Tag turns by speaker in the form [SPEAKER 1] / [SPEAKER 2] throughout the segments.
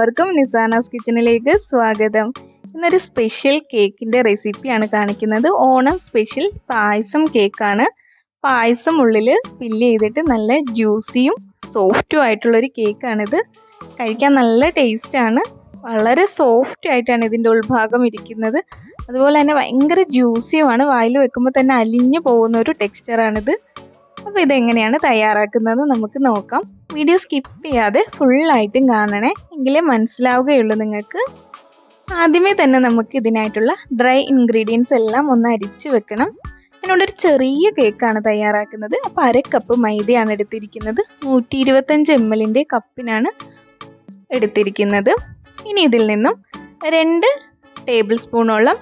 [SPEAKER 1] എല്ലാവർക്കും നിസാനാസ് കിച്ചണിലേക്ക് സ്വാഗതം. ഇന്നൊരു സ്പെഷ്യൽ കേക്കിൻ്റെ റെസിപ്പിയാണ് കാണിക്കുന്നത്. ഓണം സ്പെഷ്യൽ പായസം കേക്കാണ്. പായസം ഉള്ളിൽ ഫില്ല് ചെയ്തിട്ട് നല്ല ജ്യൂസിയും സോഫ്റ്റും ആയിട്ടുള്ളൊരു കേക്കാണിത്. കഴിക്കാൻ നല്ല ടേസ്റ്റാണ്. വളരെ സോഫ്റ്റ് ആയിട്ടാണ് ഇതിൻ്റെ ഉൾഭാഗം ഇരിക്കുന്നത്. അതുപോലെ തന്നെ ഭയങ്കര ജ്യൂസിയുമാണ്. വായിൽ വെക്കുമ്പോൾ തന്നെ അലിഞ്ഞു പോകുന്ന ഒരു ടെക്സ്ചറാണിത്. അപ്പോൾ ഇതെങ്ങനെയാണ് തയ്യാറാക്കുന്നത് നമുക്ക് നോക്കാം. വീഡിയോ സ്കിപ്പ് ചെയ്യാതെ ഫുള്ളായിട്ടും കാണണേ, എങ്കിലേ മനസ്സിലാവുകയുള്ളൂ നിങ്ങൾക്ക്. ആദ്യമേ തന്നെ നമുക്ക് ഇതിനായിട്ടുള്ള ഡ്രൈ ഇൻഗ്രീഡിയൻസ് എല്ലാം ഒന്ന് അരിച്ച് വെക്കണം. എന്നോടൊരു ചെറിയ കേക്കാണ് തയ്യാറാക്കുന്നത്. അപ്പോൾ 1/2 കപ്പ് മൈദയാണ് എടുത്തിരിക്കുന്നത്. 125 ml കപ്പിനാണ് എടുത്തിരിക്കുന്നത്. ഇനി ഇതിൽ നിന്നും 2 ടേബിൾ സ്പൂണോളം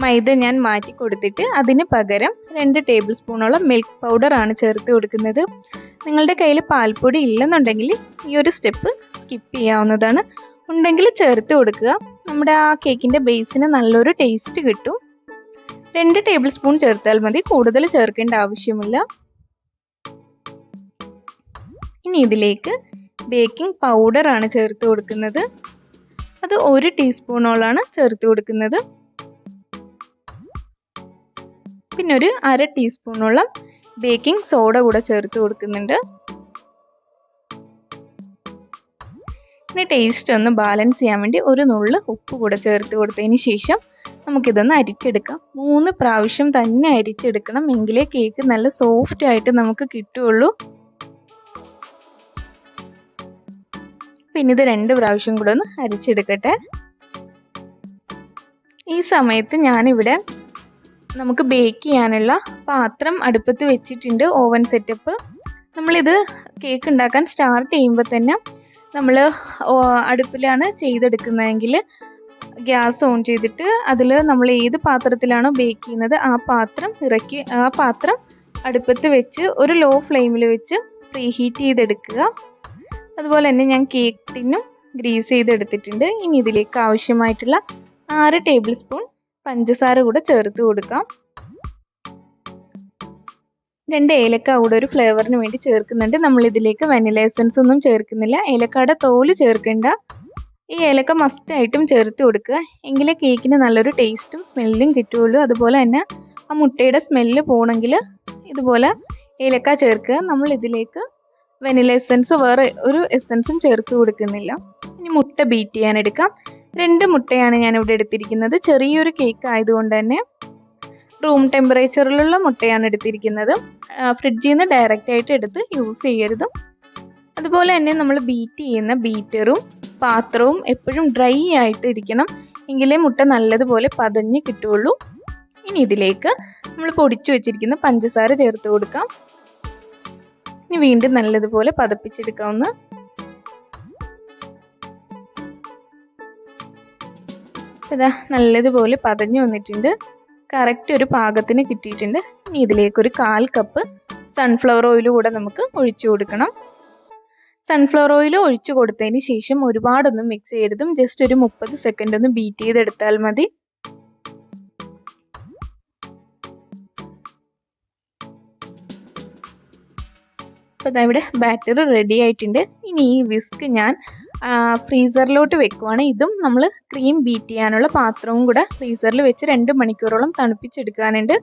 [SPEAKER 1] മൈദ ഞാൻ മാറ്റി കൊടുത്തിട്ട് അതിന് പകരം 2 ടേബിൾ സ്പൂണോളം മിൽക്ക് പൗഡറാണ് ചേർത്ത് കൊടുക്കുന്നത്. നിങ്ങളുടെ കയ്യിൽ പാൽപ്പൊടി ഇല്ലെന്നുണ്ടെങ്കിൽ ഈ ഒരു സ്റ്റെപ്പ് സ്കിപ്പ് ചെയ്യാവുന്നതാണ്. ഉണ്ടെങ്കിൽ ചേർത്ത് കൊടുക്കുക. നമ്മുടെ ആ കേക്കിൻ്റെ ബേസിന് നല്ലൊരു ടേസ്റ്റ് കിട്ടും. 2 ടേബിൾ സ്പൂൺ ചേർത്താൽ മതി, കൂടുതൽ ചേർക്കേണ്ട ആവശ്യമില്ല. ഇനി ഇതിലേക്ക് ബേക്കിംഗ് പൗഡറാണ് ചേർത്ത് കൊടുക്കുന്നത്. അത് 1 ടീസ്പൂണോളാണ് ചേർത്ത് കൊടുക്കുന്നത്. പിന്നെ ഒരു 1/2 ടീസ്പൂണോളം ബേക്കിംഗ് സോഡ കൂടെ ചേർത്ത് കൊടുക്കുന്നുണ്ട്. ഇനി ടേസ്റ്റ് ഒന്ന് ബാലൻസ് ചെയ്യാൻ വേണ്ടി ഒരു നുള്ള് ഉപ്പ് കൂടെ ചേർത്ത് കൊടുത്തതിന് ശേഷം നമുക്കിതൊന്ന് അരിച്ചെടുക്കാം. 3 പ്രാവശ്യം തന്നെ അരിച്ചെടുക്കണം, എങ്കിലേ കേക്ക് നല്ല സോഫ്റ്റ് ആയിട്ട് നമുക്ക് കിട്ടുകയുള്ളൂ. പിന്നെ ഇത് 2 പ്രാവശ്യം കൂടെ ഒന്ന് അരിച്ചെടുക്കട്ടെ. ഈ സമയത്ത് ഞാനിവിടെ നമുക്ക് ബേക്ക് ചെയ്യാനുള്ള പാത്രം അടുപ്പത്ത് വെച്ചിട്ടുണ്ട്, ഓവൻ സെറ്റപ്പ്. നമ്മളിത് കേക്ക് ഉണ്ടാക്കാൻ സ്റ്റാർട്ട് ചെയ്യുമ്പോൾ തന്നെ നമ്മൾ അടുപ്പിലാണ് ചെയ്തെടുക്കുന്നതെങ്കിൽ ഗ്യാസ് ഓൺ ചെയ്തിട്ട് അതിൽ നമ്മൾ ഏത് പാത്രത്തിലാണോ ബേക്ക് ചെയ്യുന്നത് ആ പാത്രം അടുപ്പത്ത് വെച്ച് ഒരു ലോ ഫ്ലെയിമിൽ വെച്ച് പ്രീഹീറ്റ് ചെയ്തെടുക്കുക. അതുപോലെ തന്നെ ഞാൻ കേക്ക് ടിന്നും ഗ്രീസ് ചെയ്തെടുത്തിട്ടുണ്ട്. ഇനി ഇതിലേക്ക് ആവശ്യമായിട്ടുള്ള 6 ടേബിൾ സ്പൂൺ പഞ്ചസാര കൂടെ ചേർത്ത് കൊടുക്കാം. 2 ഏലക്ക കൂടെ ഒരു ഫ്ലേവറിന് വേണ്ടി ചേർക്കുന്നുണ്ട്. നമ്മൾ ഇതിലേക്ക് വനില എസൻസ് ഒന്നും ചേർക്കുന്നില്ല. ഏലക്കയുടെ തോല് ചേർക്കേണ്ട. ഈ ഏലക്ക മസ്റ്റായിട്ടും ചേർത്ത് കൊടുക്കുക, എങ്കിലേ കേക്കിന് നല്ലൊരു ടേസ്റ്റും സ്മെല്ലും കിട്ടുകയുള്ളൂ. അതുപോലെ തന്നെ ആ മുട്ടയുടെ സ്മെല്ല് പോകണമെങ്കിൽ ഇതുപോലെ ഏലക്ക ചേർക്കുക. നമ്മൾ ഇതിലേക്ക് വനില എസൻസ് വേറെ ഒരു എസൻസും ചേർത്ത് കൊടുക്കുന്നില്ല. ഇനി മുട്ട ബീറ്റ് ചെയ്യാൻ എടുക്കാം. 2 മുട്ടയാണ് ഞാനിവിടെ എടുത്തിരിക്കുന്നത്. ചെറിയൊരു കേക്ക് ആയതുകൊണ്ട് തന്നെ റൂം ടെമ്പറേച്ചറിലുള്ള മുട്ടയാണ് എടുത്തിരിക്കുന്നത്. ഫ്രിഡ്ജിൽ നിന്ന് ഡയറക്റ്റ് ആയിട്ട് എടുത്ത് യൂസ് ചെയ്യരുത്. അതുപോലെ തന്നെ നമ്മൾ ബീറ്റ് ചെയ്യുന്ന ബീറ്ററും പാത്രവും എപ്പോഴും ഡ്രൈ ആയിട്ട് ഇരിക്കണം, എങ്കിലേ മുട്ട നല്ലതുപോലെ പതഞ്ഞ് കിട്ടുകയുള്ളൂ. ഇനി ഇതിലേക്ക് നമ്മൾ പൊടിച്ചു വെച്ചിരിക്കുന്ന പഞ്ചസാര ചേർത്ത് കൊടുക്കാം. ഇനി വീണ്ടും നല്ലതുപോലെ പതപ്പിച്ചെടുക്കാവുന്ന. ഇതാ നല്ലതുപോലെ പതഞ്ഞു വന്നിട്ടുണ്ട്. കറക്റ്റ് ഒരു പാകത്തിന് കിട്ടിയിട്ടുണ്ട്. ഇനി ഇതിലേക്കൊരു 1/4 കപ്പ് സൺഫ്ലവർ ഓയിൽ കൂടെ നമുക്ക് ഒഴിച്ചു കൊടുക്കണം. സൺഫ്ലവർ ഓയിൽ ഒഴിച്ചു കൊടുത്തതിന് ശേഷം ഒരുപാടൊന്നും മിക്സ് ചെയ്യരുതും. ജസ്റ്റ് ഒരു 30 സെക്കൻഡ് ഒന്ന് ബീറ്റ് ചെയ്തെടുത്താൽ മതി. അപ്പോൾ ഇതാ ഇവിടെ ബാറ്റർ റെഡി ആയിട്ടുണ്ട്. ഇനി ഈ വിസ്ക് ഞാൻ ഫ്രീസറിലോട്ട് വെക്കുവാണ്. ഇതും നമ്മൾ ക്രീം ബീറ്റ് ചെയ്യാനുള്ള പാത്രവും കൂടെ ഫ്രീസറിൽ വെച്ച് 2 മണിക്കൂറോളം തണുപ്പിച്ചെടുക്കാനുണ്ട്.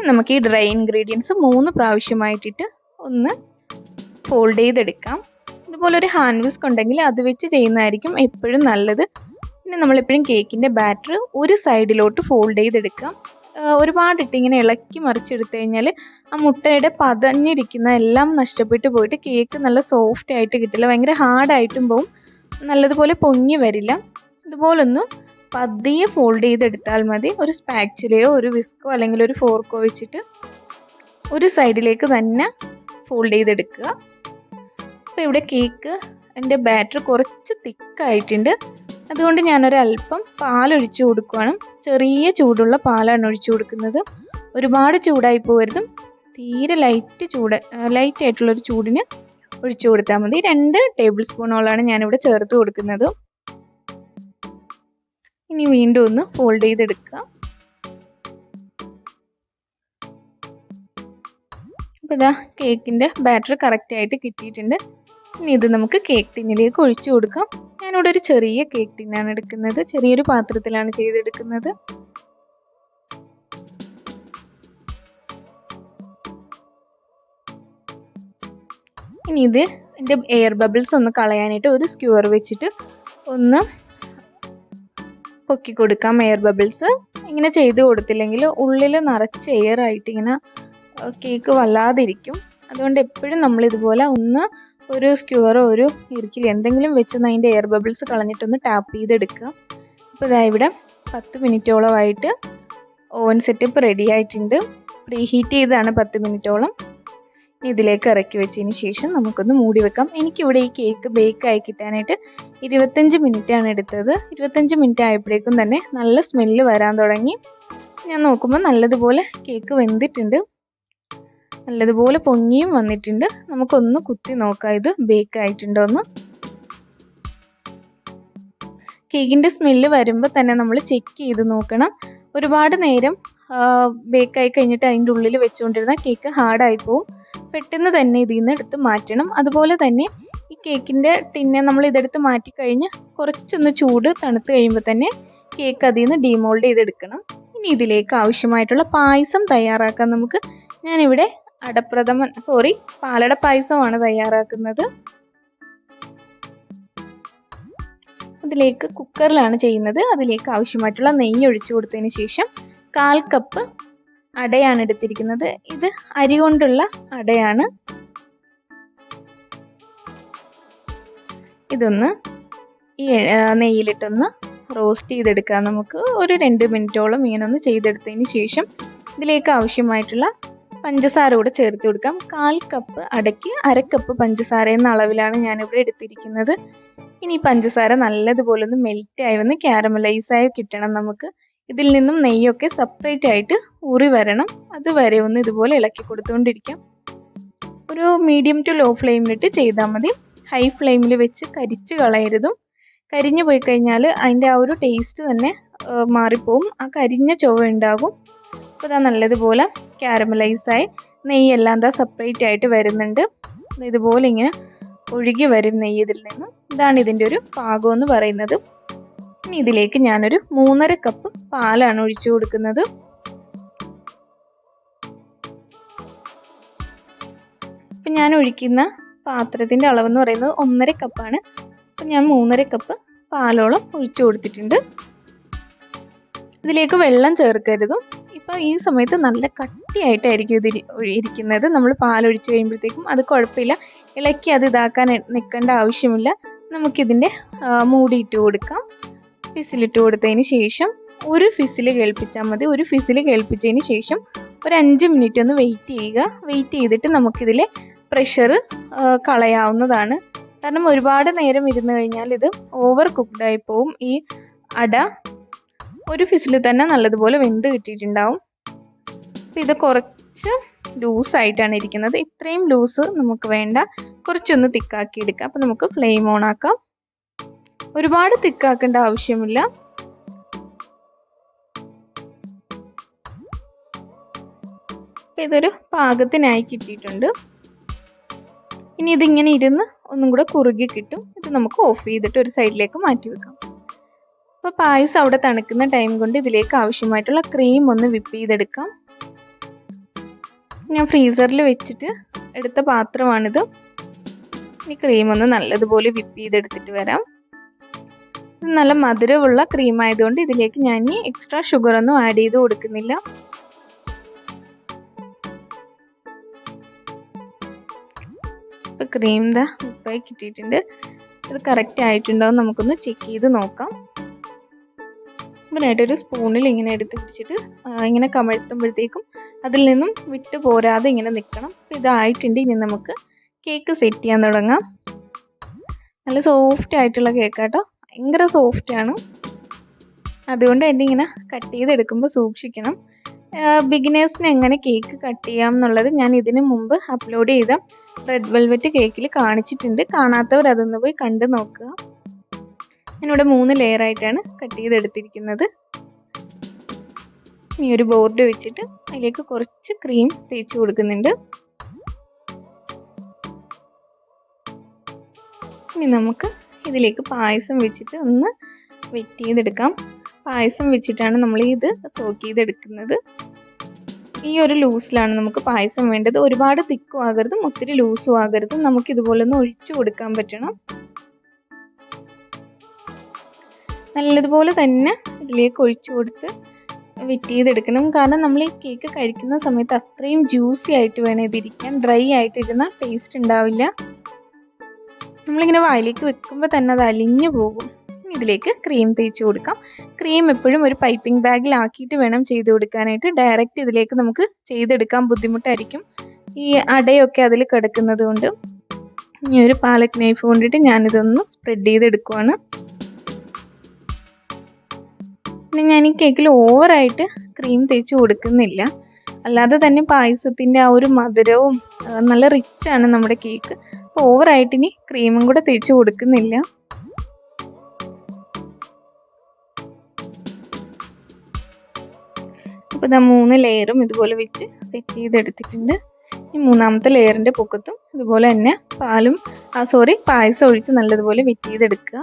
[SPEAKER 1] നമുക്ക് ഈ ഡ്രൈ ഇൻഗ്രീഡിയൻസ് 3 പ്രാവശ്യമായിട്ടിട്ട് ഒന്ന് ഫോൾഡ് ചെയ്തെടുക്കാം. ഇതുപോലെ ഒരു ഹാൻഡ് വിസ്ക് ഉണ്ടെങ്കിൽ അത് വെച്ച് ചെയ്യുന്നതായിരിക്കും എപ്പോഴും നല്ലത്. പിന്നെ നമ്മളെപ്പോഴും കേക്കിൻ്റെ ബാറ്റർ ഒരു സൈഡിലോട്ട് ഫോൾഡ് ചെയ്തെടുക്കാം. ഒരുപാടിട്ട് ഇങ്ങനെ ഇളക്കി മറിച്ചെടുത്തു കഴിഞ്ഞാൽ ആ മുട്ടയുടെ പതഞ്ഞിരിക്കുന്ന എല്ലാം നഷ്ടപ്പെട്ടു പോയിട്ട് കേക്ക് നല്ല സോഫ്റ്റ് ആയിട്ട് കിട്ടില്ല, ഭയങ്കര ഹാർഡായിട്ടും പോവും, നല്ലതുപോലെ പൊങ്ങി വരില്ല. ഇതുപോലൊന്ന് പതിയെ ഫോൾഡ് ചെയ്തെടുത്താൽ മതി. ഒരു സ്പാച്ചുലയോ ഒരു വിസ്കോ അല്ലെങ്കിൽ ഒരു ഫോർക്കോ വെച്ചിട്ട് ഒരു സൈഡിലേക്ക് തന്നെ ഫോൾഡ് ചെയ്തെടുക്കുക. അപ്പോൾ ഇവിടെ കേക്ക് എൻ്റെ ബാറ്റർ കുറച്ച് തിക്കായിട്ടുണ്ട്. അതുകൊണ്ട് ഞാനൊരല്പം പാലൊഴിച്ച് കൊടുക്കുകയാണ്. ചെറിയ ചൂടുള്ള പാലാണ് ഒഴിച്ചു കൊടുക്കുന്നത്. ഒരുപാട് ചൂടായി പോകരുതും, തീരെ ലൈറ്റ് ആയിട്ടുള്ളൊരു ചൂടിന് ഒഴിച്ചു കൊടുത്താൽ മതി. 2 ടേബിൾ സ്പൂണോളാണ് ഞാനിവിടെ ചേർത്ത് കൊടുക്കുന്നത്. ഇനി വീണ്ടും ഒന്ന് ഫോൾഡ് ചെയ്തെടുക്കുക. അപ്പോൾ ഇതാ കേക്കിൻ്റെ ബാറ്റർ കറക്റ്റായിട്ട് കിട്ടിയിട്ടുണ്ട്. ഇനി ഇത് നമുക്ക് കേക്ക് ടിന്നിലേക്ക് ഒഴിച്ചു കൊടുക്കാം. ഞാനിവിടെ ഒരു ചെറിയ കേക്ക് ടിന്നാണ് എടുക്കുന്നത്, ചെറിയൊരു പാത്രത്തിലാണ് ചെയ്തെടുക്കുന്നത്. ഇനി ഇതിൻ്റെ എയർ ബബിൾസ് ഒന്ന് കളയാനായിട്ട് ഒരു സ്ക്യൂർ വെച്ചിട്ട് ഒന്ന് പൊക്കി കൊടുക്കാം. എയർ ബബിൾസ് ഇങ്ങനെ ചെയ്ത് കൊടുത്തില്ലെങ്കിൽ ഉള്ളിൽ നിറച്ച് എയർ ആയിട്ട് ഇങ്ങനെ കേക്ക് വല്ലാതിരിക്കും. അതുകൊണ്ട് എപ്പോഴും നമ്മൾ ഇതുപോലെ ഒന്ന് ഒരു സ്ക്യൂറോ ഒരു ഇറുക്കിൽ എന്തെങ്കിലും വെച്ച് അതിൻ്റെ എയർ ബബിൾസ് കളഞ്ഞിട്ടൊന്ന് ടാപ്പ് ചെയ്തെടുക്കുക. അപ്പോൾ ഇതാ ഇവിടെ 10 മിനിറ്റോളമായിട്ട് ഓവൻ സെറ്റപ്പ് റെഡി ആയിട്ടുണ്ട്. പ്രീ ഹീറ്റ് ചെയ്താണ് 10 മിനിറ്റോളം. ഇതിലേക്ക് ഇറക്കി വെച്ചതിന് ശേഷം നമുക്കൊന്ന് മൂടി വെക്കാം. എനിക്കിവിടെ ഈ കേക്ക് ബേക്കായി കിട്ടാനായിട്ട് 25 മിനിറ്റാണ് എടുത്തത്. 25 മിനിറ്റ് ആയപ്പോഴേക്കും തന്നെ നല്ല സ്മെല്ല് വരാൻ തുടങ്ങി. ഞാൻ നോക്കുമ്പോൾ നല്ലതുപോലെ കേക്ക് വെന്തിട്ടുണ്ട്, നല്ലതുപോലെ പൊങ്ങിയും വന്നിട്ടുണ്ട്. നമുക്കൊന്ന് കുത്തി നോക്കാം ഇത് ബേക്കായിട്ടുണ്ടോ എന്ന്. കേക്കിൻ്റെ സ്മെല്ല് വരുമ്പോൾ തന്നെ നമ്മൾ ചെക്ക് ചെയ്ത് നോക്കണം. ഒരുപാട് നേരം ബേക്കായി കഴിഞ്ഞിട്ട് അതിൻ്റെ ഉള്ളിൽ വെച്ചുകൊണ്ടിരുന്ന കേക്ക് ഹാർഡായി പോവും. പെട്ടെന്ന് തന്നെ ഇതിൽ നിന്ന് എടുത്ത് മാറ്റണം. അതുപോലെ തന്നെ ഈ കേക്കിൻ്റെ ടിന്നെ നമ്മൾ ഇതെടുത്ത് മാറ്റിക്കഴിഞ്ഞ് കുറച്ചൊന്ന് ചൂട് തണുത്ത് കഴിയുമ്പോൾ തന്നെ കേക്ക് അതിൽ നിന്ന് ഡീമോൾഡ് ചെയ്തെടുക്കണം. ഇനി ഇതിലേക്ക് ആവശ്യമായിട്ടുള്ള പായസം തയ്യാറാക്കാൻ നമുക്ക്. ഞാനിവിടെ പാലട പായസമാണ് തയ്യാറാക്കുന്നത്. അതിലേക്ക് കുക്കറിലാണ് ചെയ്യുന്നത്. അതിലേക്ക് ആവശ്യമായിട്ടുള്ള നെയ്യ് ഒഴിച്ചു കൊടുത്തതിന് ശേഷം 1/4 കപ്പ് അടയാണ് എടുത്തിരിക്കുന്നത്. ഇത് അരി കൊണ്ടുള്ള അടയാണ്. ഇതൊന്ന് ഈ നെയ്യിലിട്ടൊന്ന് റോസ്റ്റ് ചെയ്തെടുക്കാം. നമുക്ക് ഒരു 2 മിനിറ്റോളം ഇങ്ങനെ ഒന്ന് ചെയ്തെടുത്തതിന് ശേഷം ഇതിലേക്ക് ആവശ്യമായിട്ടുള്ള പഞ്ചസാര കൂടെ ചേർത്ത് കൊടുക്കാം. 1/4 കപ്പ് അടയ്ക്ക് 1/2 കപ്പ് പഞ്ചസാര എന്ന അളവിലാണ് ഞാനിവിടെ എടുത്തിരിക്കുന്നത്. ഇനി പഞ്ചസാര നല്ലതുപോലെ ഒന്ന് മെൽറ്റായി വന്ന് ക്യാരമലൈസായി കിട്ടണം. നമുക്ക് ഇതിൽ നിന്നും നെയ്യൊക്കെ സെപ്പറേറ്റ് ആയിട്ട് ഊറി വരണം. അതുവരെ ഒന്ന് ഇതുപോലെ ഇളക്കി കൊടുത്തുകൊണ്ടിരിക്കാം. ഒരു മീഡിയം ടു ലോ ഫ്ലെയിമിലിട്ട് ചെയ്താൽ മതി. ഹൈ ഫ്ലെയിമിൽ വെച്ച് കരിച്ച് കളയരുതും. കരിഞ്ഞു പോയി കഴിഞ്ഞാൽ അതിൻ്റെ ആ ഒരു ടേസ്റ്റ് തന്നെ മാറിപ്പോവും. ആ കരിഞ്ഞ ചുവ ഉണ്ടാകും. അപ്പോൾ ഇതാ നല്ലതുപോലെ ക്യാരമലൈസായി നെയ്യെല്ലാം എന്താ സെപ്പറേറ്റ് ആയിട്ട് വരുന്നുണ്ട്. ഇതുപോലെ ഇങ്ങനെ ഒഴുകി വരും നെയ്യ് ഇതിൽ നിന്നും. ഇതാണ് ഇതിൻ്റെ ഒരു പാകം എന്ന് പറയുന്നത്. ഇനി ഇതിലേക്ക് ഞാനൊരു 3.5 കപ്പ് പാലാണ് ഒഴിച്ചു കൊടുക്കുന്നത്. ഇപ്പം ഞാൻ ഒഴിക്കുന്ന പാത്രത്തിൻ്റെ അളവെന്ന് പറയുന്നത് 1.5 കപ്പാണ്. അപ്പം ഞാൻ 3.5 കപ്പ് പാലോളം ഒഴിച്ചു കൊടുത്തിട്ടുണ്ട്. ഇതിലേക്ക് വെള്ളം ചേർക്കരുതും. ഇപ്പം ഈ സമയത്ത് നല്ല കട്ടിയായിട്ടായിരിക്കും ഇത് ഇരിക്കുന്നത്. നമ്മൾ പാലൊഴിച്ച് കഴിയുമ്പോഴത്തേക്കും അത് കുഴപ്പമില്ല, ഇളക്കി അത് ഇതാക്കാൻ നിൽക്കേണ്ട ആവശ്യമില്ല. നമുക്കിതിൻ്റെ മൂടിയിട്ട് കൊടുക്കാം. ഫിസിലിട്ട് കൊടുത്തതിന് ശേഷം ഒരു ഫിസിൽ കേൾപ്പിച്ചാൽ മതി. ഒരു ഫിസിൽ കേൾപ്പിച്ചതിന് ശേഷം ഒരു 5 മിനിറ്റ് ഒന്ന് വെയിറ്റ് ചെയ്യുക. വെയിറ്റ് ചെയ്തിട്ട് നമുക്കിതിലെ പ്രഷർ കളയാവുന്നതാണ്. കാരണം ഒരുപാട് നേരം ഇരുന്ന് കഴിഞ്ഞാൽ ഇത് ഓവർ കുക്ക്ഡായി പോവും. ഈ അട ഒരു ഫിസിൽ തന്നെ നല്ലതുപോലെ വെന്ത് കിട്ടിയിട്ടുണ്ടാവും. അപ്പം ഇത് കുറച്ച് ലൂസായിട്ടാണ് ഇരിക്കുന്നത്. ഇത്രയും ലൂസ് നമുക്ക് വേണ്ട, കുറച്ചൊന്ന് തിക്കാക്കി എടുക്കാം. അപ്പം നമുക്ക് ഫ്ലെയിം ഓൺ ആക്കാം. ഒരുപാട് തിക്കാക്കേണ്ട ആവശ്യമില്ല. അപ്പം ഇതൊരു പാകത്തിനായി കിട്ടിയിട്ടുണ്ട്. ഇനി ഇതിങ്ങനെ ഇരുന്ന് ഒന്നും കൂടെ കുറുകി കിട്ടും. ഇത് നമുക്ക് ഓഫ് ചെയ്തിട്ട് ഒരു സൈഡിലേക്ക് മാറ്റി വെക്കാം. അപ്പോൾ പായസം അവിടെ തണുക്കുന്ന ടൈം കൊണ്ട് ഇതിലേക്ക് ആവശ്യമായിട്ടുള്ള ക്രീം ഒന്ന് വിപ്പ് ചെയ്തെടുക്കാം. ഞാൻ ഫ്രീസറിൽ വെച്ചിട്ട് എടുത്ത പാത്രമാണിത്. ഇനി ക്രീം ഒന്ന് നല്ലതുപോലെ വിപ്പ് ചെയ്തെടുത്തിട്ട് വരാം. ഇത് നല്ല മധുരമുള്ള ക്രീം ആയതുകൊണ്ട് ഇതിലേക്ക് ഞാൻ ഇനി എക്സ്ട്രാ ഷുഗറൊന്നും ആഡ് ചെയ്ത് കൊടുക്കുന്നില്ല. ഇപ്പോൾ ക്രീം ഉപ്പായി കിട്ടിയിട്ടുണ്ട്. ഇത് കറക്റ്റ് ആയിട്ടുണ്ടോ എന്ന് നമുക്കൊന്ന് ചെക്ക് ചെയ്ത് നോക്കാം. ഇതിനായിട്ടൊരു സ്പൂണിൽ ഇങ്ങനെ എടുത്ത് പിടിച്ചിട്ട് ഇങ്ങനെ കമഴ്ത്തുമ്പോഴത്തേക്കും അതിൽ നിന്നും വിട്ട് പോരാതെ ഇങ്ങനെ നിൽക്കണം. അപ്പോൾ ഇതായിട്ടുണ്ട്. ഇനി നമുക്ക് കേക്ക് സെറ്റ് ചെയ്യാൻ തുടങ്ങാം. നല്ല സോഫ്റ്റ് ആയിട്ടുള്ള കേക്കാട്ടോ, ഭയങ്കര സോഫ്റ്റാണ്. അതുകൊണ്ട് തന്നെ ഇങ്ങനെ കട്ട് ചെയ്തെടുക്കുമ്പോൾ സൂക്ഷിക്കണം. ബിഗിനേഴ്സിന് എങ്ങനെ കേക്ക് കട്ട് ചെയ്യാം എന്നുള്ളത് ഞാൻ ഇതിന് മുമ്പ് അപ്ലോഡ് ചെയ്ത റെഡ് വെൽവെറ്റ് കേക്കിൽ കാണിച്ചിട്ടുണ്ട്. കാണാത്തവർ അതൊന്ന് പോയി കണ്ടു നോക്കുക. ഞാനിവിടെ 3 ലെയറായിട്ടാണ് കട്ട് ചെയ്തെടുത്തിരിക്കുന്നത്. ഇനി ഒരു ബോർഡ് വെച്ചിട്ട് അതിലേക്ക് കുറച്ച് ക്രീം തേച്ച് കൊടുക്കുന്നുണ്ട്. ഇനി നമുക്ക് ഇതിലേക്ക് പായസം വെച്ചിട്ട് ഒന്ന് വെറ്റ് ചെയ്തെടുക്കാം. പായസം വെച്ചിട്ടാണ് നമ്മൾ ഇത് സോക്ക് ചെയ്തെടുക്കുന്നത്. ഈ ഒരു ലൂസിലാണ് നമുക്ക് പായസം വേണ്ടത്. ഒരുപാട് തിക്കും ആകരുതും ഒത്തിരി ലൂസും ആകരുതും. നമുക്ക് ഇതുപോലെ ഒന്ന് ഒഴിച്ചു കൊടുക്കാൻ പറ്റണം. നല്ലതുപോലെ തന്നെ ഇതിലേക്ക് ഒഴിച്ചു കൊടുത്ത് വെറ്റ് ചെയ്തെടുക്കണം. കാരണം നമ്മൾ ഈ കേക്ക് കഴിക്കുന്ന സമയത്ത് അത്രയും ജ്യൂസി ആയിട്ട് വേണം ഇതിരിക്കാൻ. ഡ്രൈ ആയിട്ടിരുന്നാൽ ടേസ്റ്റ് ഉണ്ടാവില്ല. നമ്മളിങ്ങനെ വായിലേക്ക് വെക്കുമ്പോൾ തന്നെ അത് അലിഞ്ഞു പോകും. ഇതിലേക്ക് ക്രീം തേച്ച് കൊടുക്കാം. ക്രീം എപ്പോഴും ഒരു പൈപ്പിംഗ് ബാഗിലാക്കിയിട്ട് വേണം ചെയ്ത് കൊടുക്കാനായിട്ട്. ഡയറക്റ്റ് ഇതിലേക്ക് നമുക്ക് ചെയ്തെടുക്കാൻ ബുദ്ധിമുട്ടായിരിക്കും, ഈ അടയൊക്കെ അതിൽ കിടക്കുന്നത് കൊണ്ട്. ഇനി ഒരു പാലറ്റ് നൈഫ് കൊണ്ടിട്ട് ഞാനിതൊന്ന് സ്പ്രെഡ് ചെയ്തെടുക്കുവാണ്. പിന്നെ ഞാൻ ഈ കേക്കിൽ ഓവറായിട്ട് ക്രീം തേച്ച് കൊടുക്കുന്നില്ല. അല്ലാതെ തന്നെ പായസത്തിൻ്റെ ആ ഒരു മധുരവും നല്ല റിച്ചാണ് നമ്മുടെ കേക്ക്. അപ്പോൾ ഓവറായിട്ട് ഇനി ക്രീമും കൂടെ തേച്ച് കൊടുക്കുന്നില്ല. അപ്പോൾ ഇതാ 3 ലെയറും ഇതുപോലെ വെച്ച് സെറ്റ് ചെയ്തെടുത്തിട്ടുണ്ട്. ഈ 3ാമത്തെ ലെയറിൻ്റെ പൊക്കത്തും ഇതുപോലെ തന്നെ പായസം ഒഴിച്ച് നല്ലതുപോലെ വെറ്റ് ചെയ്തെടുക്കുക.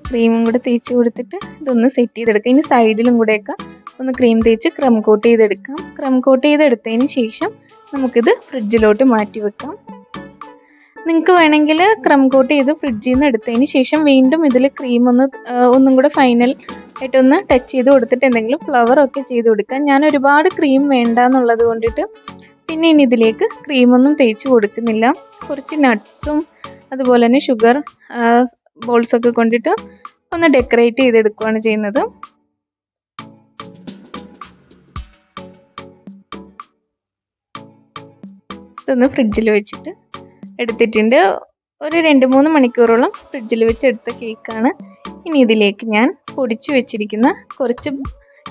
[SPEAKER 1] ക്രീമും കൂടെ തേച്ച് കൊടുത്തിട്ട് ഇതൊന്ന് സെറ്റ് ചെയ്തെടുക്കുക. ഇനി സൈഡിലും കൂടെയൊക്കെ ഒന്ന് ക്രീം തേച്ച് ക്രം കോട്ട് ചെയ്തെടുക്കാം. ക്രം കോട്ട് ചെയ്തെടുത്തതിന് ശേഷം നമുക്കിത് ഫ്രിഡ്ജിലോട്ട് മാറ്റി വെക്കാം. നിങ്ങൾക്ക് വേണമെങ്കിൽ ക്രം കോട്ട് ചെയ്ത് ഫ്രിഡ്ജിൽ നിന്ന് എടുത്തതിന് ശേഷം വീണ്ടും ഇതിൽ ക്രീം ഒന്നും കൂടെ ഫൈനൽ ആയിട്ടൊന്ന് ടച്ച് ചെയ്ത് കൊടുത്തിട്ട് എന്തെങ്കിലും ഫ്ലവറൊക്കെ ചെയ്ത് കൊടുക്കാം. ഞാൻ ഒരുപാട് ക്രീം വേണ്ട എന്നുള്ളത് കൊണ്ടിട്ട് പിന്നെ ഇനി ഇതിലേക്ക് ക്രീമൊന്നും തേച്ച് കൊടുക്കുന്നില്ല. കുറച്ച് നട്ട്സും അതുപോലെ തന്നെ ഷുഗർ ബോൾസൊക്കെ കൊണ്ടിട്ട് ഒന്ന് ഡെക്കറേറ്റ് ചെയ്തെടുക്കുകയാണ് ചെയ്യുന്നത്. ഇതൊന്ന് ഫ്രിഡ്ജിൽ വെച്ചിട്ട് എടുത്തിട്ടുണ്ട്. ഒരു 2-3 മണിക്കൂറോളം ഫ്രിഡ്ജിൽ വെച്ച് എടുത്ത കേക്കാണ്. ഇനി ഇതിലേക്ക് ഞാൻ പൊടിച്ചു വെച്ചിരിക്കുന്ന കുറച്ച്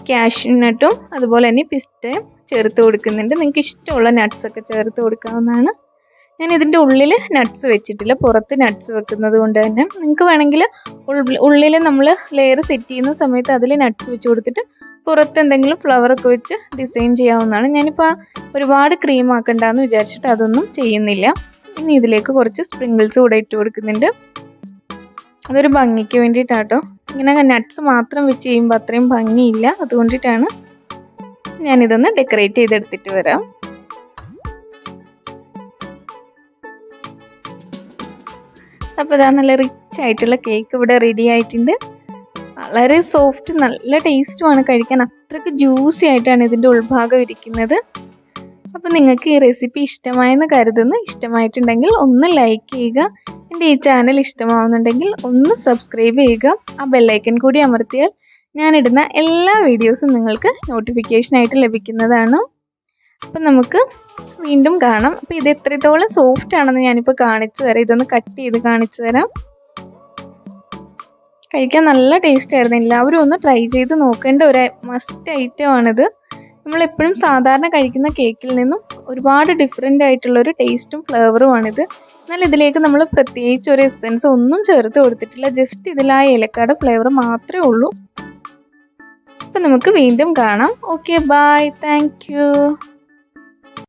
[SPEAKER 1] കാഷ്യൂ നട്ടും അതുപോലെ തന്നെ പിസ്തയും ചേർത്ത് കൊടുക്കുന്നുണ്ട്. നിങ്ങൾക്ക് ഇഷ്ടമുള്ള നട്ട്സൊക്കെ ചേർത്ത് കൊടുക്കാവുന്നതാണ്. ഞാൻ ഇതിൻ്റെ ഉള്ളിൽ നട്ട്സ് വെച്ചിട്ടില്ല, പുറത്ത് നട്ട്സ് വെക്കുന്നത് കൊണ്ട് തന്നെ നിങ്ങൾക്ക് വേണമെങ്കിൽ ഉള്ളിൽ നമ്മൾ ലെയർ സെറ്റ് ചെയ്യുന്ന സമയത്ത് അതിൽ നട്ട്സ് വെച്ച് കൊടുത്തിട്ട് പുറത്ത് എന്തെങ്കിലും ഫ്ലവറൊക്കെ വെച്ച് ഡിസൈൻ ചെയ്യാവുന്നതാണ്. ഞാനിപ്പോൾ ഒരുപാട് ക്രീം ആക്കണ്ടെന്ന് വിചാരിച്ചിട്ട് അതൊന്നും ചെയ്യുന്നില്ല. ഇനി ഇതിലേക്ക് കുറച്ച് സ്പ്രിങ്കിൾസ് കൂടെ ഇട്ട് കൊടുക്കുന്നുണ്ട്. അതൊരു ഭംഗിക്ക് വേണ്ടിയിട്ടാട്ടോ. ഇങ്ങനെ നട്ട്സ് മാത്രം വെച്ച് ചെയ്യുമ്പോൾ അത്രയും ഭംഗിയില്ല, അതുകൊണ്ടിട്ടാണ്. ഞാനിതൊന്ന് ഡെക്കറേറ്റ് ചെയ്തെടുത്തിട്ട് വരാം. അപ്പോൾ ഇതാ നല്ല റിച്ച് ആയിട്ടുള്ള കേക്ക് ഇവിടെ റെഡി ആയിട്ടുണ്ട്. വളരെ സോഫ്റ്റ്, നല്ല ടേസ്റ്റുമാണ് കഴിക്കാൻ. അത്രയ്ക്ക് ജ്യൂസി ആയിട്ടാണ് ഇതിൻ്റെ ഉൾഭാഗം ഇരിക്കുന്നത്. അപ്പോൾ നിങ്ങൾക്ക് ഈ റെസിപ്പി ഇഷ്ടമായെന്ന് കരുതുന്നു. ഇഷ്ടമായിട്ടുണ്ടെങ്കിൽ ഒന്ന് ലൈക്ക് ചെയ്യുക. എൻ്റെ ഈ ചാനൽ ഇഷ്ടമാവുന്നുണ്ടെങ്കിൽ ഒന്ന് സബ്സ്ക്രൈബ് ചെയ്യുക. ആ ബെല്ലൈക്കൺ കൂടി അമർത്തിയാൽ ഞാനിടുന്ന എല്ലാ വീഡിയോസും നിങ്ങൾക്ക് നോട്ടിഫിക്കേഷനായിട്ട് ലഭിക്കുന്നതാണ്. അപ്പം നമുക്ക് വീണ്ടും കാണാം. അപ്പോൾ ഇത് എത്രത്തോളം സോഫ്റ്റ് ആണെന്ന് ഞാനിപ്പോൾ കാണിച്ചു തരാം. ഇതൊന്ന് കട്ട് ചെയ്ത് കാണിച്ചു തരാം. കഴിക്കാൻ നല്ല ടേസ്റ്റ് ആയിരുന്നു. എല്ലാവരും ഒന്ന് ട്രൈ ചെയ്ത് നോക്കേണ്ട ഒരു മസ്റ്റ് ഐറ്റമാണിത്. നമ്മളെപ്പോഴും സാധാരണ കഴിക്കുന്ന കേക്കിൽ നിന്നും ഒരുപാട് ഡിഫറെൻ്റ് ആയിട്ടുള്ളൊരു ടേസ്റ്റും ഫ്ലേവറുമാണിത്. എന്നാൽ ഇതിലേക്ക് നമ്മൾ പ്രത്യേകിച്ച് ഒരു എസൻസ് ഒന്നും ചേർത്ത് കൊടുത്തിട്ടില്ല. ജസ്റ്റ് ഇതിൽ ആ ഏലക്കായുടെ ഫ്ലേവർ മാത്രമേ ഉള്ളൂ. അപ്പം നമുക്ക് വീണ്ടും കാണാം. Okay, bye, thank U.